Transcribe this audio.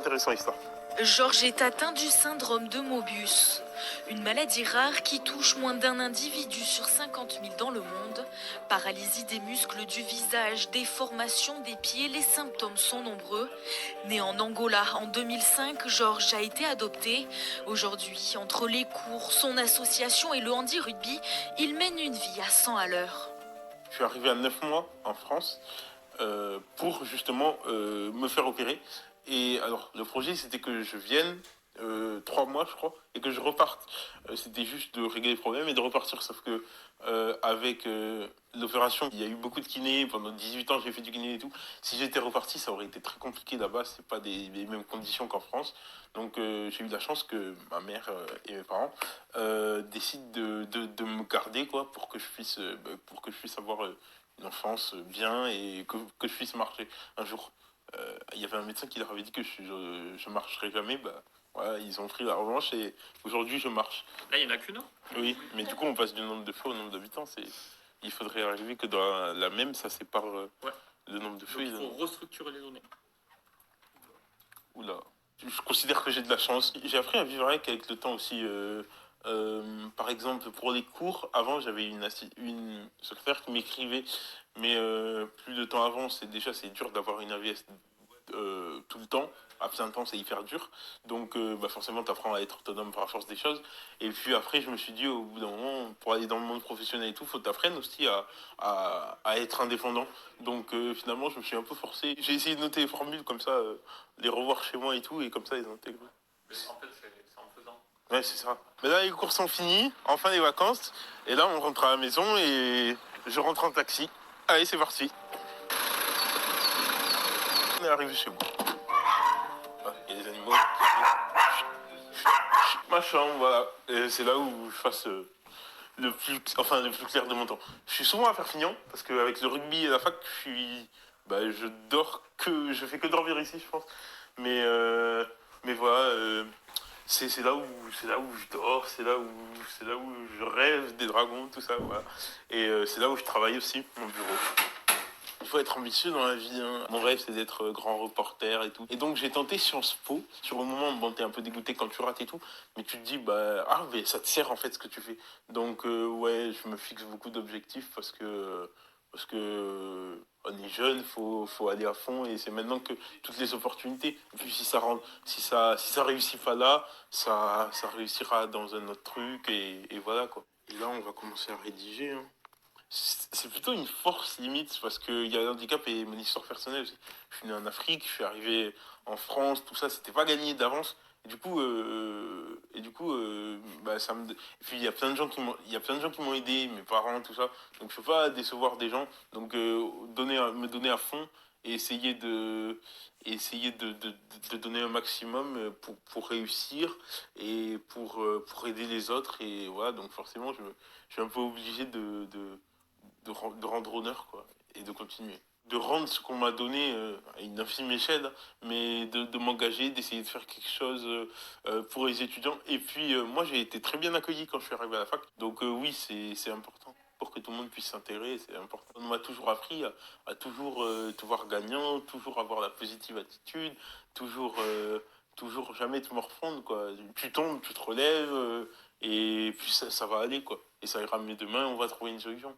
intéressant l'histoire. Georges est atteint du syndrome de Mobius, une maladie rare qui touche moins d'un individu sur 50 000 dans le monde. Paralysie des muscles du visage, déformation des pieds, les symptômes sont nombreux. Né en Angola en 2005, Georges a été adopté. Aujourd'hui, entre les cours, son association et le handi-rugby, il mène une vie à 100 à l'heure. Je suis arrivé à 9 mois en France pour justement me faire opérer. Et alors, le projet, c'était que je vienne 3 mois, je crois, et que je reparte. C'était juste de régler les problèmes et de repartir. Sauf que avec l'opération, il y a eu beaucoup de kinés. Pendant 18 ans, j'ai fait du kiné et tout. Si j'étais reparti, ça aurait été très compliqué là-bas. C'est pas les mêmes conditions qu'en France. Donc, j'ai eu la chance que ma mère et mes parents décident de me garder, quoi, pour que je puisse avoir une enfance bien et que je puisse marcher un jour. Il y avait un médecin qui leur avait dit que je marcherais jamais. Bah, voilà, ils ont pris la revanche et aujourd'hui je marche. Là, il n'y en a qu'une, non? Oui, mais du coup on passe du nombre de feux au nombre d'habitants. Il faudrait arriver que dans la même, ça sépare Ouais. le nombre de feux. Donc, il faut restructurer les données. Oula. Je considère que j'ai de la chance. J'ai appris à vivre avec le temps aussi. Par exemple, pour les cours, avant j'avais une secrétaire qui m'écrivait, mais plus de temps avant, c'est dur d'avoir une AVS tout le temps. À plein temps, c'est hyper dur. Donc, forcément, tu apprends à être autonome par la force des choses. Et puis après, je me suis dit, au bout d'un moment, pour aller dans le monde professionnel et tout, faut t'apprendre aussi à être indépendant. Donc, finalement, je me suis un peu forcé. J'ai essayé de noter les formules comme ça, les revoir chez moi et tout, et comme ça, les intégrer. Mais en fait, c'est en faisant. Ouais, c'est ça. Mais là, les cours sont finis, enfin les vacances. Et là, on rentre à la maison et je rentre en taxi. Allez, c'est parti. On est arrivé chez moi. Il y a des animaux. Ma chambre, voilà. Et c'est là où je fasse le plus clair de mon temps. Je suis souvent à Perpignan parce qu'avec le rugby et la fac, je fais que dormir ici, je pense. Mais voilà, c'est là où je dors, c'est là où je rêve des dragons, tout ça, voilà. Et c'est là où je travaille aussi, mon bureau. Il faut être ambitieux dans la vie, hein. Mon rêve, c'est d'être grand reporter et tout. Et donc, j'ai tenté Sciences Po. Sur le moment, bon, t'es un peu dégoûté quand tu rates et tout. Mais tu te dis, mais ça te sert en fait ce que tu fais. Donc, ouais, je me fixe beaucoup d'objectifs parce que on est jeune, faut aller à fond. Et c'est maintenant que toutes les opportunités. Et puis, si ça réussit pas là, ça réussira dans un autre truc. Et voilà, quoi. Et là, on va commencer à rédiger, hein. C'est plutôt une force limite parce qu'il y a l'handicap et mon histoire personnelle. Je suis né en Afrique, je suis arrivé en France, tout ça, c'était pas gagné d'avance. Ça me. Et puis il y a plein de gens il y a plein de gens qui m'ont aidé, mes parents, tout ça. Donc je peux pas décevoir des gens. Donc me donner à fond et essayer de donner un maximum pour réussir et pour aider les autres. Et voilà, donc forcément je suis un peu obligé de rendre honneur, quoi, et de continuer. De rendre ce qu'on m'a donné à une infime échelle, mais de m'engager, d'essayer de faire quelque chose pour les étudiants. Et puis, moi, j'ai été très bien accueilli quand je suis arrivé à la fac. Donc, oui, c'est important. Pour que tout le monde puisse s'intégrer, c'est important. On m'a toujours appris à toujours te voir gagnant, toujours avoir la positive attitude, toujours jamais te morfondre, quoi. Tu tombes, tu te relèves, et puis ça va aller, quoi. Et ça ira mieux demain, on va trouver une solution.